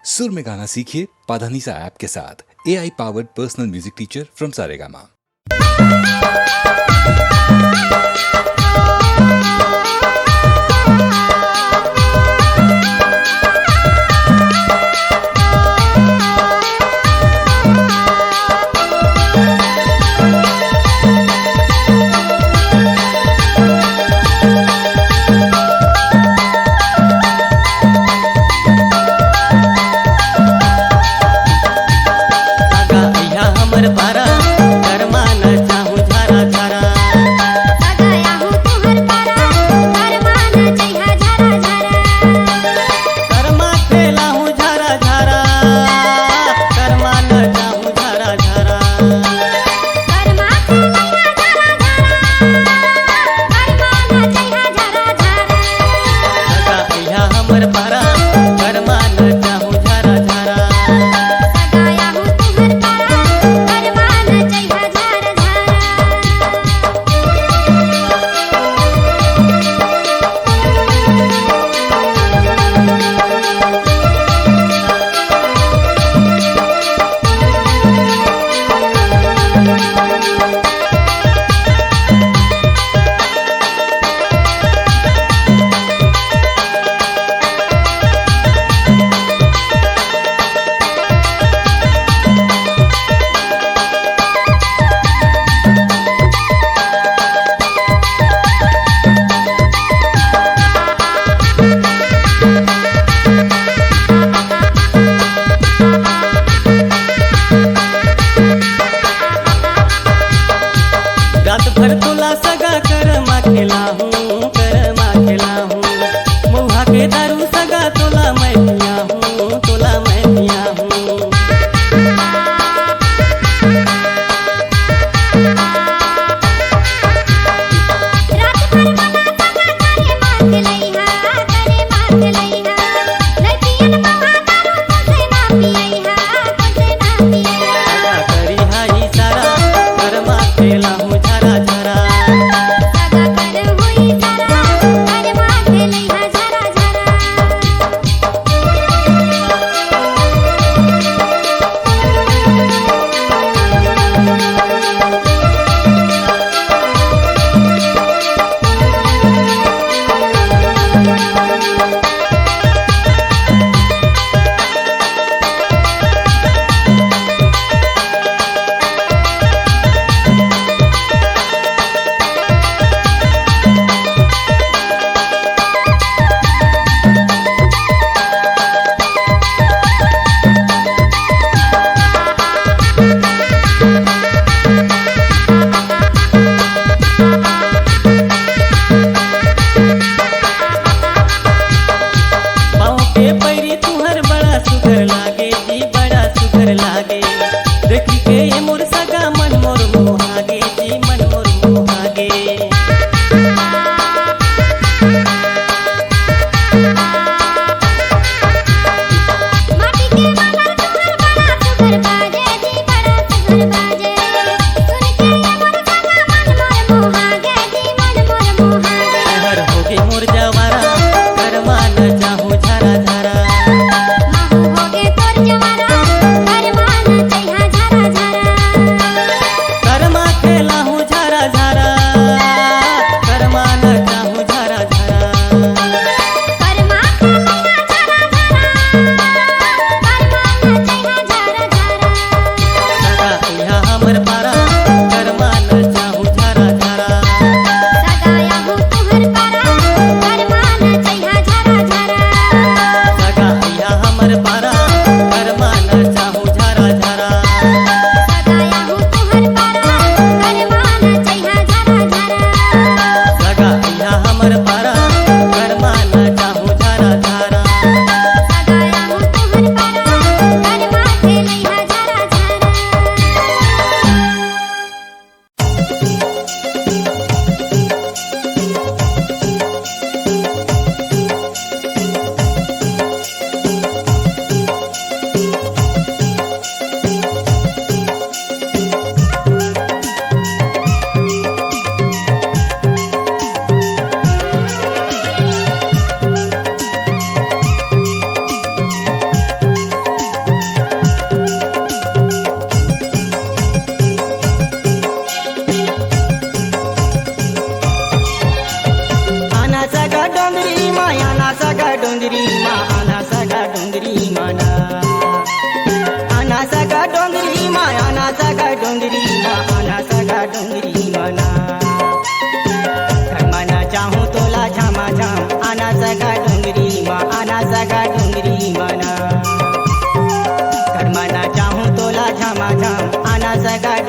सुर में गाना सीखिए पाधानीसा ऐप के साथ। AI powered personal music teacher from Saregama. रात भर तोला सगा करमा खेला हूँ मुहा के दारू सगा तोला मैं पिया हूँ देखी के ये मोर सगा मन मोर मोहागे जी मन मोर मोहागे। मोर जवारा करमा न चाहूं झरा झरा होगे तोर जवारा करवा न चाहिए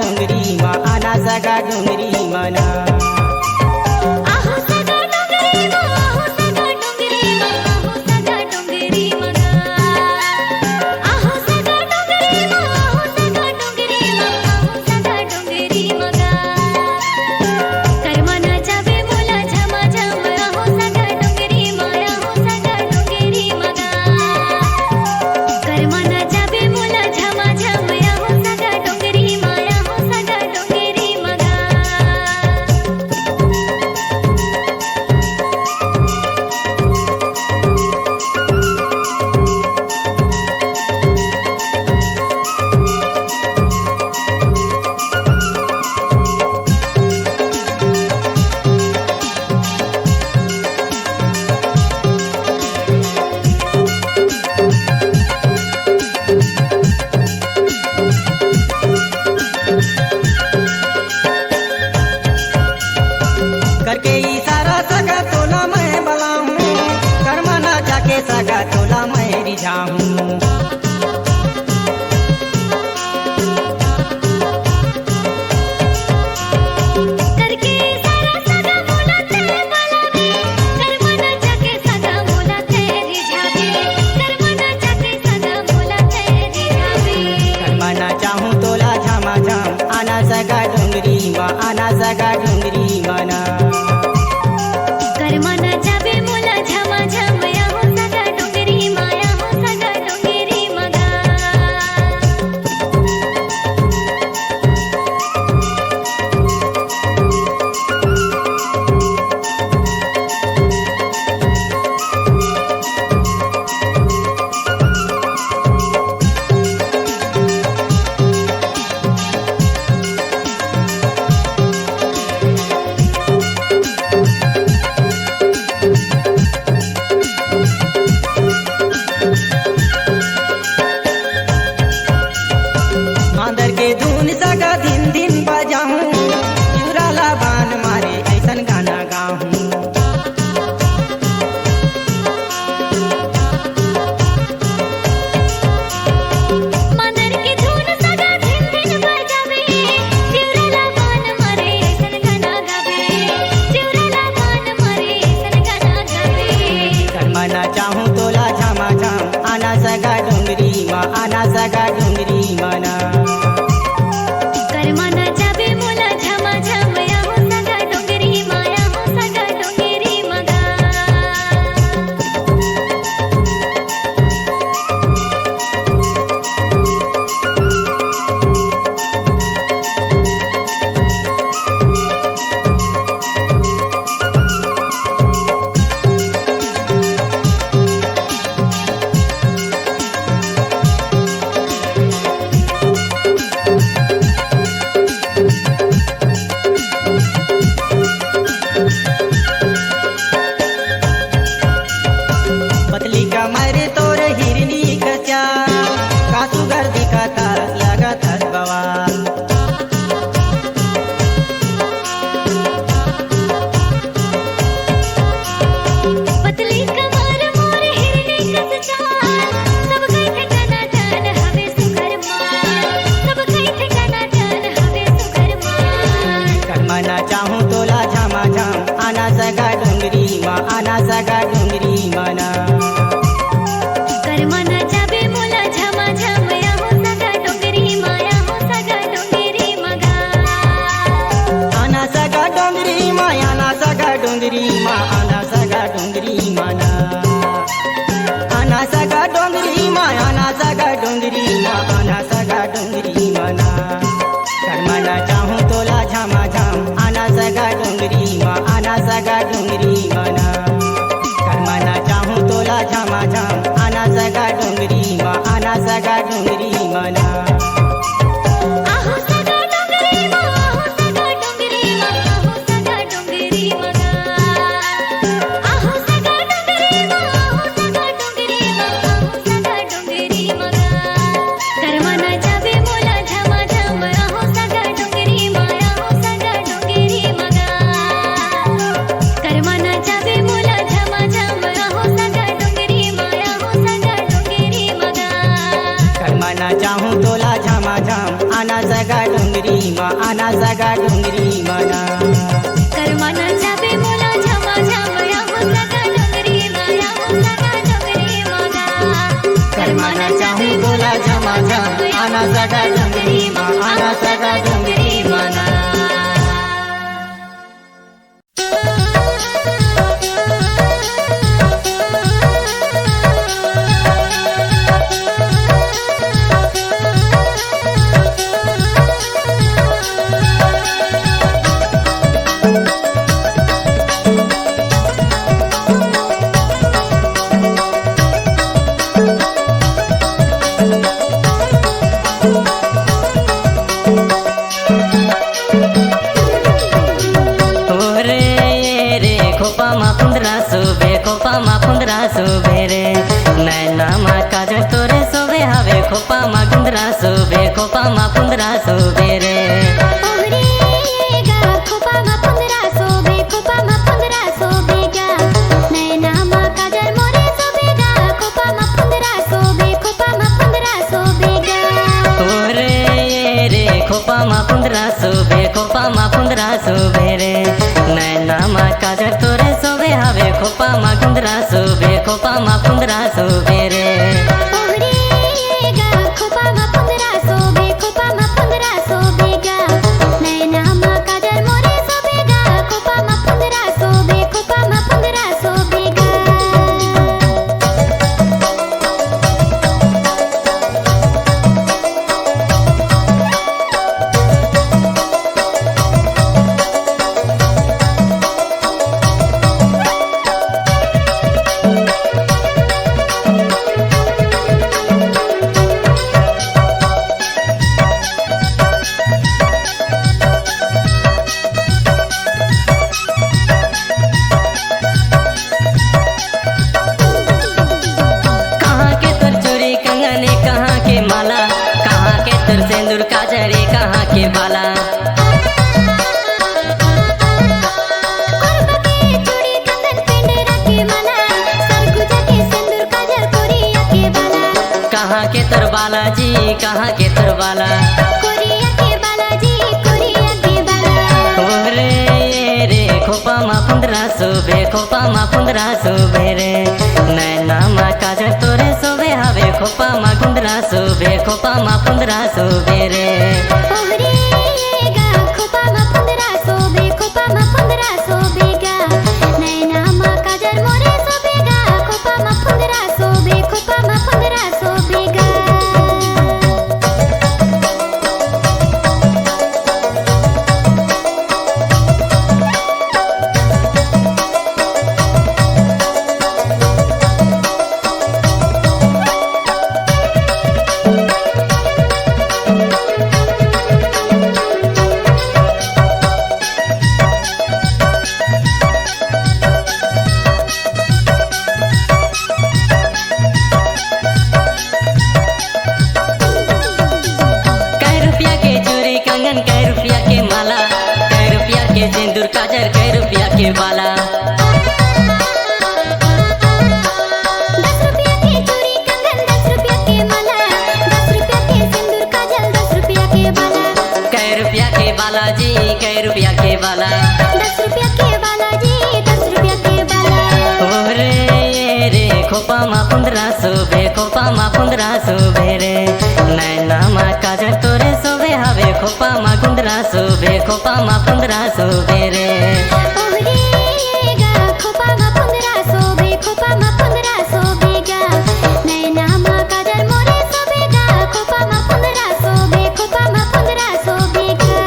डोंगरी मा आना सगा डोंगरी मना आहो सगा डोंगरी मा आहो सगा डोंगरी मा आहो सगा डोंगरी मगा आहो सगा डोंगरी मा आहो सगा डोंगरी मा आहो सगा डोंगरी मगा कर्मना जावे मोला झमा झम आहो सगा डोंगरी मा आहो सगा डोंगरी मगा कर्मना जावे मोला झमा झम आहो सगा डोंगरी मा आहो सगा डोंगरी मगा करके इशारा सगा तोला मैं बलाऊं कर्मना जाके सगा तोला मैं रिझाऊं करके सारा सगा मोला ते बलावे कर्मना जाके सगा मोला ते रिझावे कर्मना जाके सगा मोला ते रिझावे कर्मना चाहूं तोला झमा झम आना सगा डोंगरी मा आना सगा डोंगरी मना कर्मना जावे मोला झमा झम आहो सगा डोंगरी मा आहो सगा डोंगरी मगा मांदर के धुन सगा दिन दिन बजाऊं चुराला बान मारे ऐसन गाना गाऊं मंदर की धुन सगा दिन दिन बजावे सिवरला बान मारे ऐसन गाना गावे सिवरला बान मारे ऐसन गाना गावे कर्मना चाहूं तोला झमा झम आना सगा डोंगरी मा आना सगा डोंगरी मना कर्मना जावे मोला झमा झम आहो सगा डोंगरी मा आहो सगा डोंगरी मगा पतली कमर तोर हिरनी कचा कासू घर दिखाता लगत हस बवाल पतली कमर मोर हिरनी कस चाल सब कई ठिकाना टन हवे सुघर माल सब कई ठिकाना टन हवे सुघर माल कर्मना चाहूं तोला झमा झम आना सगा डोंगरी मा आना सगा डोंगरी मना कर्मना जावे मोला झमा झम आहो सगा डोंगरी मा आहो सगा डोंगरी मगा आना सगा डोंगरी मा आना सगा डोंगरी मा आना सगा डोंगरी मना आना सगा डोंगरी मा आना सगा डोंगरी मा आना सगा डोंगरी मना कर्मना चाहूं तोला झमा झम आना सगा डोंगरी मा आना सगा डोंगरी मना कर्मना चाहूं तोला झमा झम आना सगा डोंगरी मा आना सगा डोंगरी मना आहो सगा डोंगरी मा आहो सगा डोंगरी मा आहो सगा डोंगरी मगा आहो सगा डोंगरी मा आहो सगा डोंगरी मा आहो सगा डोंगरी मगा कर्मना जावे मोला झमा झम आहो सगा डोंगरी मा आहो सगा डोंगरी मगा कर्मना करमाना चाहूँ तोला झामा झाम आना सगा डोंगरी मा आना सगा डोंगरी मना करमाना चाबे मोला झमा झम आहो सगा डोंगरी मा आहो सगा डोंगरी मना करमाना चाहूँ तोला झामा झाम आना सगा डोंगरी मा आना सगा डोंगरी मना खोपा मा कुंदरा सोबे रे नैना मा काजल तोरे सोबे हवे खोपा मा कुंदरा सोबे खोपा मा कुंदरा सोबे रे ओहरेगा खोपा मा कुंदरा सोबे खोपा मा कुंदरा सोबेगा नैना मा काजल मोरे सोबेगा खोपा मा कुंदरा सोबे खोपा मा कुंदरा सोबेगा ओरे रे खोपा मा कुंदरा सोबे खोपा मा कुंदरा सोबे रे नैना मा काजल तोरे सोबे हवे खोपा मा कुंदरा सोबे खोपा मा कुंदरा सोबे रे ओहरेगा खोपा मा कुंदरा सोबे खोपा मा कुंदरा सोबेगा नैना मा काजल मोरे सोबेगा खोपा मा कुंदरा सोबे खोपा मा कुंदरा सोबेगा सिंदूर काजरे कहाँ के बाला कहाँ के तर बालाजी कहाँ के तर बाला रे खोपा मा पुंदरा सोबे खोपा मा पुंदरा सोबे रे नैना मा काजल तोरे सोबे हवे खोपा मा कुंदरा सोबे खोपा मा पुंदरा सोबे रे खोपा मा पुंदरा सोबे खोपा मा पुंदरा सोबेगा नैना मा काजल मोरे सोबेगा खोपा मा पुंदरा सोबे खोपा मा पुंदरा सोबेगा सिंदूर काजर कै रुपया के बाला 10 रुपया के चूड़ी कंगन 10 रुपया के माला 10 रुपया के सिंदूर काजल 10 रुपया के बाला कै रुपया के बाला जी कै रुपया के बाला 10 रुपया के बाला जी 10 रुपया के बाला रे खोपा मा पुंदरा सोबे खोपा मा पुंदरा सोबे रे नैना मा काजल तोरे सोबे हवे खोपा मा कुंदरा सोबे खोपा मा पुंदरा सोबे रे खोपा मा पुंदरा सोबे खोपा मा पुंदरा सोबेगा नैना मा काजल मोरे सोबेगा खोपा मा पुंदरा सोबे खोपा मा पुंदरा सोबेगा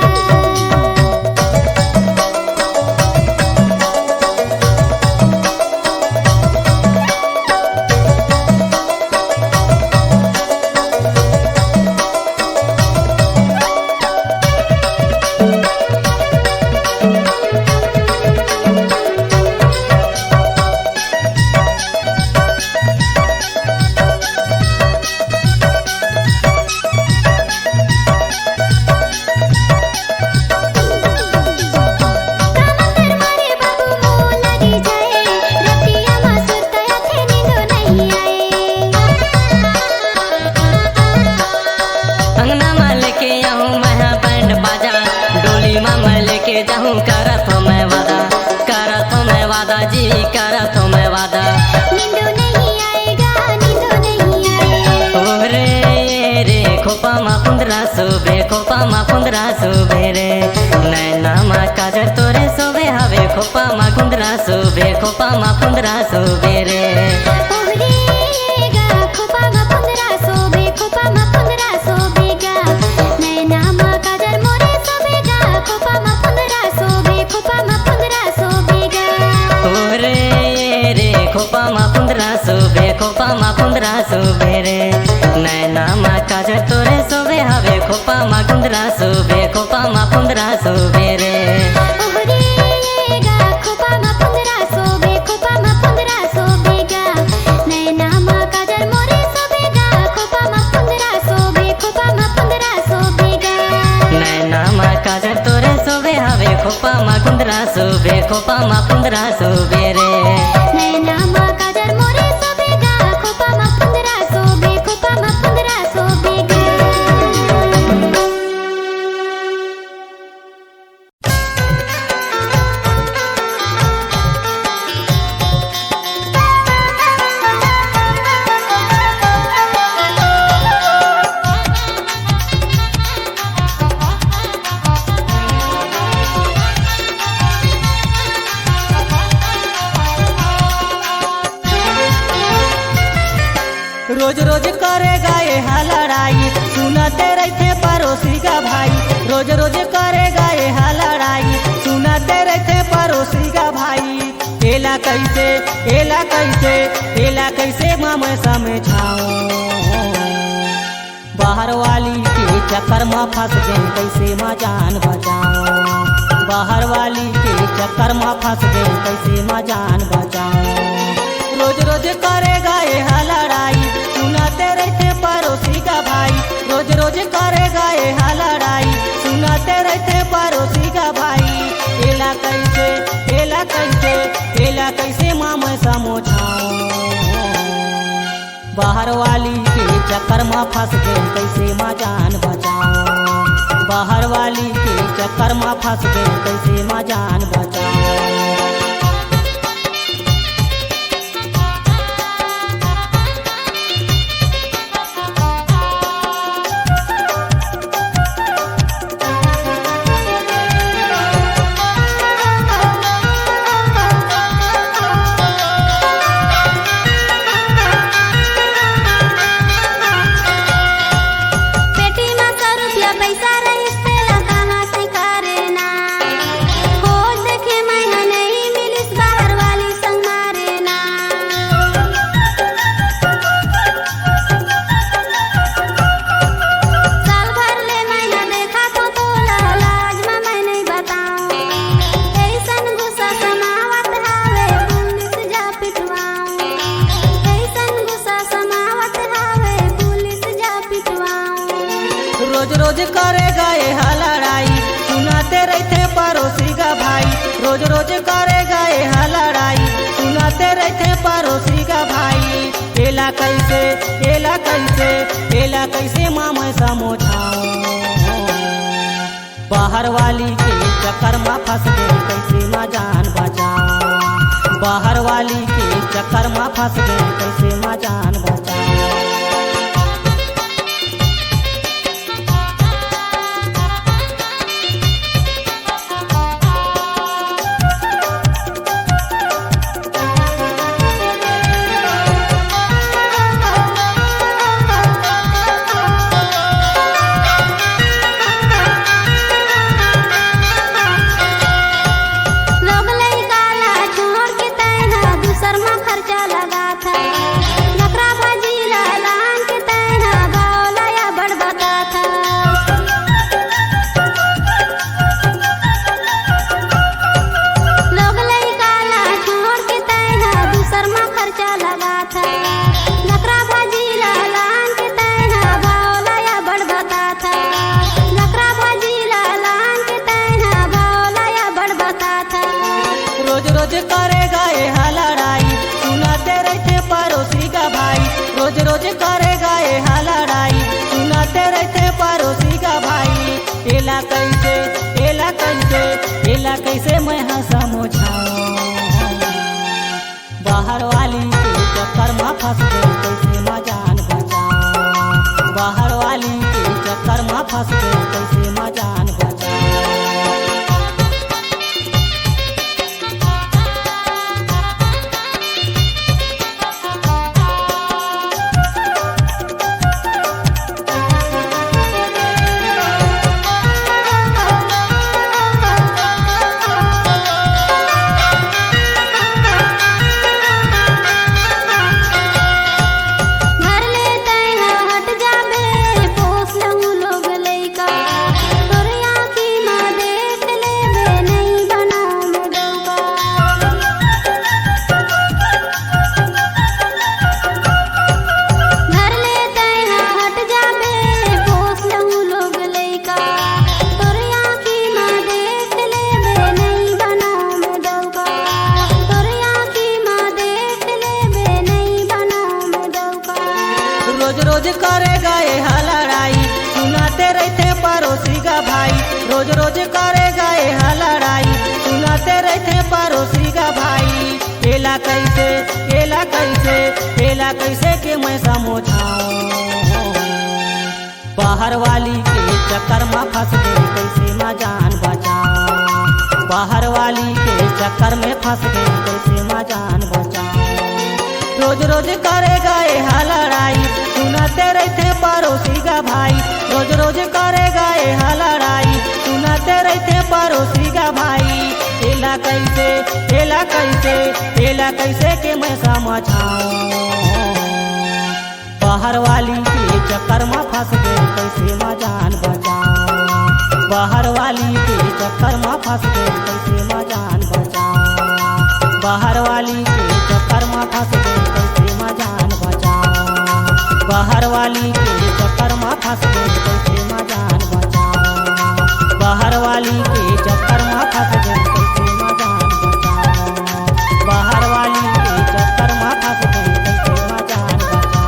जाऊं करत हो मैं वादा जी करत हो मैं वादा। नींदो नहीं आएगा, नींदो नहीं आएगा। ओरे रे खोपा मा 15 सोबे, खोपा मा 15 सोबे रे। नैना मा काजर तोरे सोबे हवे, खोपा मा 15 सोबे, खोपा मा 15 सोबे रे। ओहरेगा खोपा मा 15 सोबे, खोपा मा 15 सोबेगा। नैना मा काजर मोरे सोबेगा, खोपा मा 15 सोबे, खोपा मा 15 सोबेगा। ओरे रे खोपा मा 15 सोबे, खोपा मा 15 सोबे रे। नैना मा काजर तोरे सोबे हवे, खोपा मा 15 सोबे, खोपा मा 15 सोबे रे। ओहरेगा खोपा मा 15 सोबे, खोपा मा 15 सोबेगा। नैना मा काजर मोरे सोबेगा, खोपा मा 15 सोबे, खोपा मा 15 सोबेगा। नैना मा काजर तोरे सोबे हवे, खोपा मा 15 सोबे, खोपा मा 15 सोबे रे। नैना मा काजर मोरे सोबेगा, खोपा मा 15 सोबे, खोपा मा 15 सोबेगा। रोज रोज करेगा ये लड़ाई, सुनते रहते पड़ोसी का भाई। रोज रोज करेगा ये लड़ाई, सुनते रहते पड़ोसी का भाई। एला कैसे एला कैसे एला कैसे मैं समझाऊं, बाहर वाली के चक्कर में फंस गए कैसे माँ जान बचाऊं। बाहर वाली के चक्कर में फंस गए कैसे माँ जान बचाऊं। रोज रोज करेगा ये लड़ाई, सुनाते रहते पड़ोसी का भाई। रोज रोज करेगा ये लड़ाई, सुनाते रहते पड़ोसी का भाई। एला कैसे एला कैसे एला कैसे माँ मैं समझाऊं, बाहर वाली के चक्कर में फंस गए कैसे माँ जान बचाऊं। बाहर वाली के चक्कर में फंस गए कैसे माँ जान बचाऊं। पेटी में 100 रुपया पैसा रही तेला कहाँ से करे ना। खोज देखे मैं नहीं मिलिस बाहर वाली संग मारे ना। साल भर ले मैं देखा तो तोला लाज में मैं नहीं बताऊं। ऐसन गुस्सा समावत हावे पुलिस जा पिटवाऊं। ऐसन गुस्सा समावत हावे पुलिस जा पिटवाऊं। रोज रोज करेगा ये लड़ाई, सुनाते रहते पड़ोसी का भाई। रोज रोज करेगा ये लड़ाई, सुनाते रहते पड़ोसी का भाई। एला कैसे एला कैसे एला कैसे माँ मैं समझाऊं, बाहर वाली के चक्कर में फंस गए कैसे माँ जान बचाऊं। बाहर वाली के चक्कर में फंस गए कैसे माँ जान बचाऊं। लोग लई काला छोड़ के तैना दूसर में खर्चा लगा था। नखरा भाजी बाहर वाली के चक्कर में फंस गए कैसे माँ जान बचा। घर लेते हैं हट जाबे पोस लहू लोग लइका तोरे आँखी में देख लेबे नहीं बनाम डौका। घर लेते हैं हट जाबे पोस लहू लोग लइका तोरे आँखी में देख लेबे नहीं बनाम डौका। तोरे आँखी में देख लेबे नहीं बनाम डौका। रोज रोज करे गए लड़ाई सुनाते रहते पड़ोसी का भाई। रोज रोज करे गए लड़ाई सुनाते रहते पड़ोसी का भाई। केला कैसे केला कैसे केला कैसे के मैं समझाऊं। बाहर वाली के चक्कर में फंस गए कैसे माँ जान बचाऊं। बाहर वाली के चक्कर में फंस गए कैसे माँ जान बचाऊं। रोज रोज करे गए लड़ाई सुनाते रहते पड़ोसी का भाई। रोज रोज करे गए लड़ाई सुनाते रहते पड़ोसी का भाई। केला कैसे केला कैसे केला कैसे के मैं समझाऊं। बाहर वाली के चक्कर में फंस गए कैसे माँ जान बचाऊं। बाहर वाली के चक्कर में फंस गए कैसे माँ जान बचाऊं। बाहर वाली के चक्कर में फंस गए कैसे माँ जान बचाऊं। बाहर वाली के चक्कर में फंस गए कैसे माँ जान बचाऊं। बाहर वाली के चक्कर में फंस गए कैसे माँ जान बचाऊं। बाहर वाली के चक्कर में फंस गए कैसे माँ जान बचाऊं।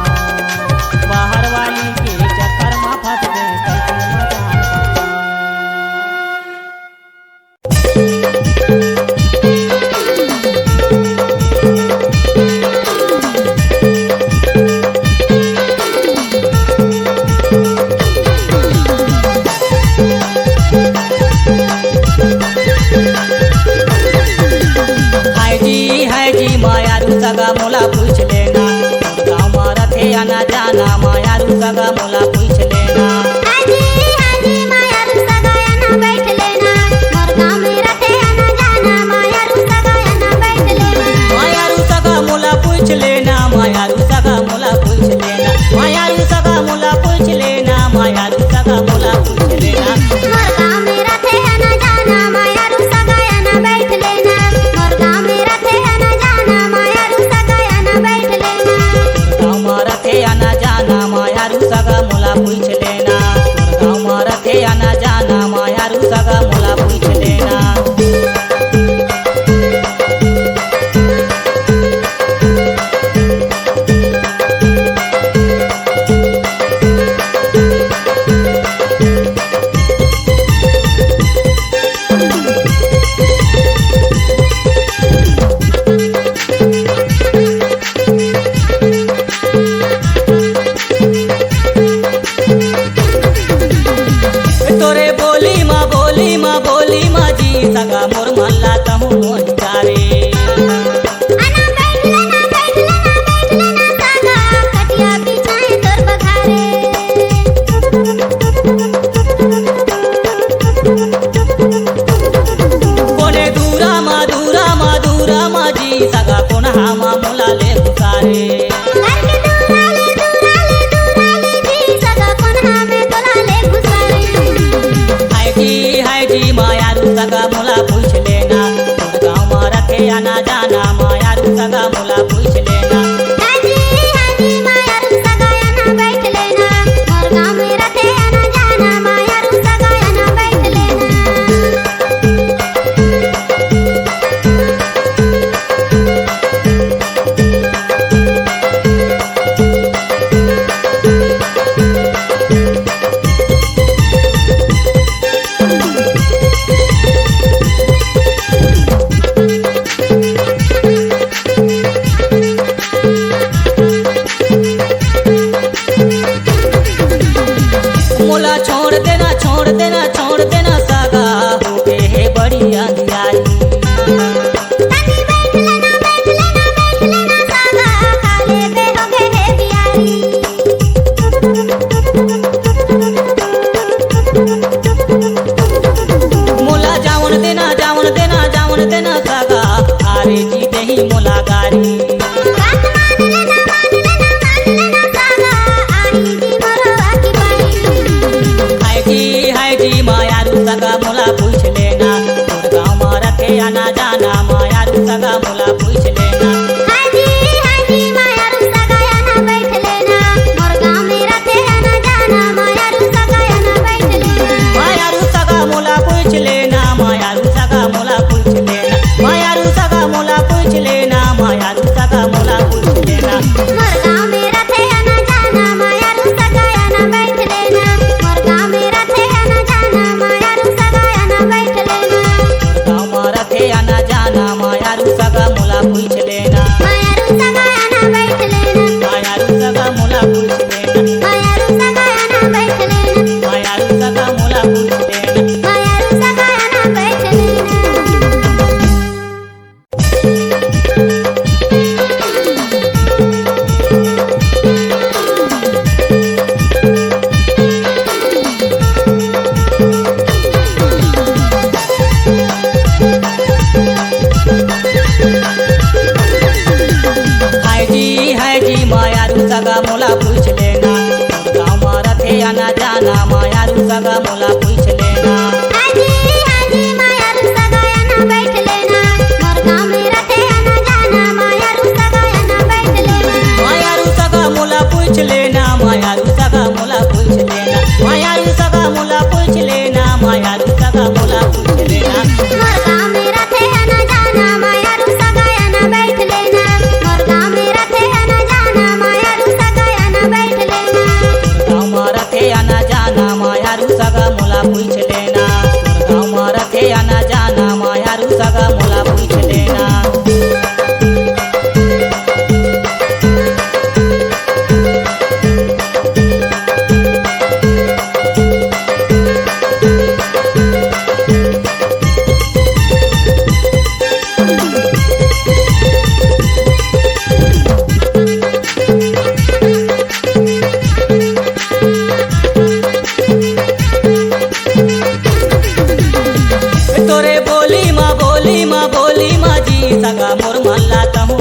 बाहर वाली के चक्कर में फंस गए कैसे माँ जान बचाऊं। है जी माया रू सगा मोला पूछ लेना। गाँव मारा थे आना जाना माया रू सगा मोला पूछ लेना। हाजी हाजी माया रू सगाया ना बैठ लेना मोर गाँव में रखे आना जाना माया रू सगाया ना बैठ लेना। माया रू सगा मोला पूछ लेना माया रू सगा मोला पूछ लेना। माया रू सगा मोला पूछ लेना माया रू सगा मोला पूछ लेना। मोर गाँव में रखे आना जाना माया रू सगाया ना बैठ लेना मोर गाँव में रखे आना जाना माया रू सगाया ना बैठ लेना। गाँव मारा थे आना जाना माया रू सगा मोला पूछ लेना। गाँव मारा थे आना जाना माया रू सगा मोला पूछ लेना। देना छोड़ देना छोड़ देना सगा हो के है बड़ी अंधियारी। तनी बैठ लेना सागा काले पे हो गए है बियारी। मोला जावन देना जावन देना जावन देना सगा हारे जी दही मोला गारी। बात मान लेना सागा आई जी मोरो आकी बारी। हाय जी मायारू सगा मोला पूछ लेना तोर गाँव में रखे आना जाना मायारू सगा मोला पूछ लेना। हाय जी मायारू सगाया ना बैठ लेना मोर गाँव में रखे आना जाना मायारू सगाया ना बैठ लेना। मायारू सगा मोला पूछ लेना मायारू सगा मोला पूछ लेना मायारू सगा मोला पूछ लेना मायारू सगा मोला पूछ लेना। मोर गाँव में रखे आना जाना मायारू सगाया ना बैठ लेना मोर गाँव में रखे आना जाना मायारू सगाया ना बैठ लेना। गाँव में रखे आना जाना मायारू सगा मोला पूछ लेना। मायारू सगाया ना बैठ लेना मायारू सगा मोला पूछ लेना मायारू सगाया ना बैठ लेना मायारू सगा मोला पूछ लेना। मायारू सगाया ना बैठ लेना। हाय जी मायारू सगा मोला पूछ लेना गाँव में रखे आना जाना मायारू सगा मोला पूछ लेना। हाय जी मायारू सगाया ना बैठ लेना मोर गाँव में रखे आना जाना मायारू सगाया ना बैठ लेना। मायारू सगा मोला पूछ लेना मायारू सगा मोला पूछ लेना मायारू सगा मोला पूछ लेना मायारू सगा मोला पूछ लेना। मोर गाँव में रखे आना जाना मायारू सगाया ना बैठ लेना मोर गाँव में रखे आना जाना मायारू सगाया ना बैठ लेना। गाँव में रखे आना जाना मायारू सगा मोला पूछ लेना गाँव में रखे आना जाना मायारू सगा मोला पूछ लेना। तोरे बोली माँ जी सगा मोर मल्ला कहूँ